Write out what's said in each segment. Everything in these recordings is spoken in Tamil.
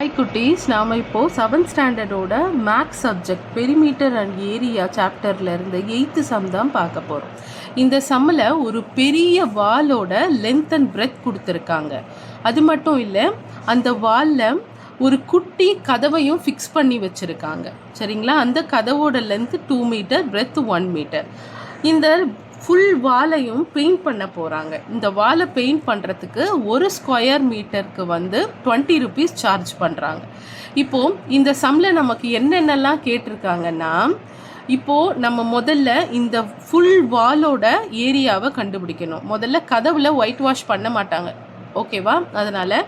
ஹாய் குட்டீஸ், நாம் இப்போது 7th ஸ்டாண்டர்டோட maths subject perimeter and area சாப்டர்லேருந்து 8th சம் தான் பார்க்க போகிறோம். இந்த சம்மில் ஒரு பெரிய வாலோட லென்த் அண்ட் பிரெத் கொடுத்துருக்காங்க. அது மட்டும் இல்லை, அந்த வாலில் ஒரு குட்டி கதவையும் ஃபிக்ஸ் பண்ணி வச்சுருக்காங்க. சரிங்களா? அந்த கதவோட லென்த்து 2 மீட்டர், பிரெத் 1 மீட்டர். இந்த ஃபுல் வாலையும் பெயிண்ட் பண்ண போகிறாங்க. இந்த வாலை பெயிண்ட் பண்ணுறதுக்கு ஒரு ஸ்கொயர் மீட்டருக்கு 20 ருபீஸ் சார்ஜ் பண்ணுறாங்க. இப்போது இந்த சம்மில் நமக்கு என்னென்னலாம் கேட்டிருக்காங்கன்னா, இப்போது நம்ம முதல்ல இந்த ஃபுல் வாலோட ஏரியாவை கண்டுபிடிக்கணும். முதல்ல கதவில் ஒயிட் வாஷ் பண்ண மாட்டாங்க, ஓகேவா? அதனால்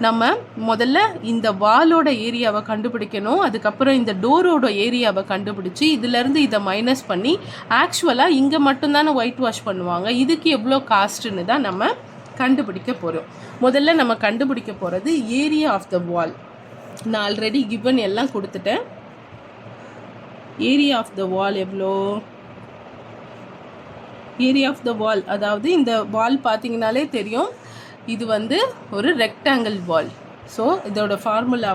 நம்ம முதல்ல இந்த வாலோட ஏரியாவை கண்டுபிடிக்கணும். அதுக்கப்புறம் இந்த டோரோட ஏரியாவை கண்டுபிடிச்சி இதிலேருந்து இதை மைனஸ் பண்ணி ஆக்சுவலாக இங்கே மட்டும்தானே ஒயிட் வாஷ் பண்ணுவாங்க, இதுக்கு எவ்வளோ காஸ்ட்டுன்னு தான் நம்ம கண்டுபிடிக்க போகிறோம். முதல்ல நம்ம கண்டுபிடிக்க போகிறது ஏரியா ஆஃப் த வால். நான் ஆல்ரெடி கிவன் எல்லாம் கொடுத்துட்டேன். ஏரியா ஆஃப் த வால் எவ்வளோ? ஏரியா ஆஃப் த வால், அதாவது இந்த வால் பார்த்தீங்கனாலே தெரியும், இது ஒரு ரெக்டாங்கிள் வால். ஸோ இதோட ஃபார்முலா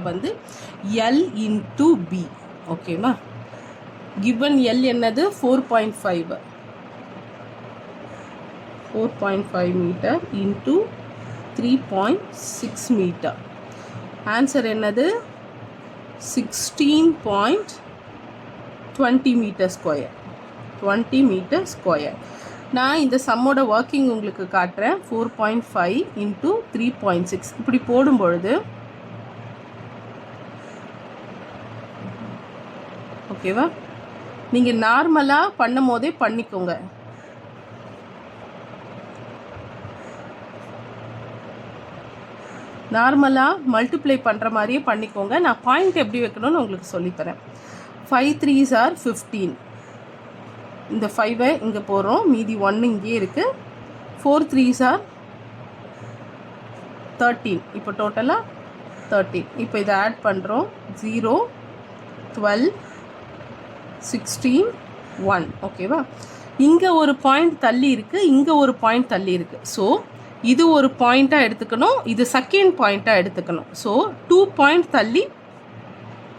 எல் இன்ட்டு பி. ஓகேவா? கிவன் எல் என்னது? 4.5 மீட்டர் இன்ட்டு 3.6 மீட்டர். ஆன்சர் என்னது? 16.20 மீட்டர் ஸ்கொயர். 20 metre square. நான் இந்த சம்மோட ஒர்க்கிங் உங்களுக்கு காட்டுறேன். 4.5 இன்ட்டு 3.6 இப்படி போடும் பொழுது, ஓகேவா? நீங்கள் நார்மலாக பண்ணும் போதே பண்ணிக்கோங்க. நார்மலாக மல்டிப்ளை பண்ணுற மாதிரியே பண்ணிக்கோங்க. நான் பாயிண்ட் எப்படி வைக்கணும்னு உங்களுக்கு சொல்லித்தரேன். 5 3s are 15. இந்த 5ஐ இங்கே போடுறோம், மீதி 1 இங்கே இருக்குது. 4 3s are 13. இப்போ டோட்டலாக 13. இப்போ இதை ஆட் பண்ணுறோம். 0 12 16 1. ஓகேவா? இங்கே ஒரு பாயிண்ட் தள்ளி இருக்குது, இங்கே ஒரு பாயிண்ட் தள்ளி இருக்குது. ஸோ இது ஒரு பாயிண்ட்டாக எடுத்துக்கணும், இது செகண்ட் பாயிண்ட்டாக எடுத்துக்கணும். ஸோ 2 பாயிண்ட் தள்ளி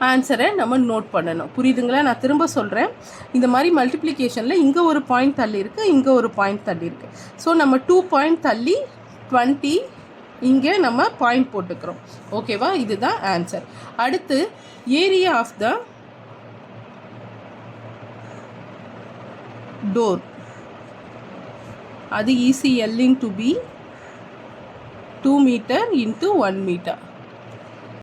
ஆன்சரை நம்ம நோட் பண்ணணும். புரியுதுங்களா? நான் திரும்ப சொல்கிறேன். இந்த மாதிரி மல்டிப்ளிகேஷனில் இங்கே ஒரு பாயிண்ட் தள்ளி இருக்குது, இங்கே ஒரு பாயிண்ட் தள்ளி இருக்குது. ஸோ நம்ம 2 பாயிண்ட் தள்ளி 20 இங்கே நம்ம பாயிண்ட் போட்டுக்கிறோம். ஓகேவா? இதுதான் ஆன்சர். அடுத்து ஏரியா ஆஃப் த டோர், அது easy. L into B, 2 metre into 1 metre.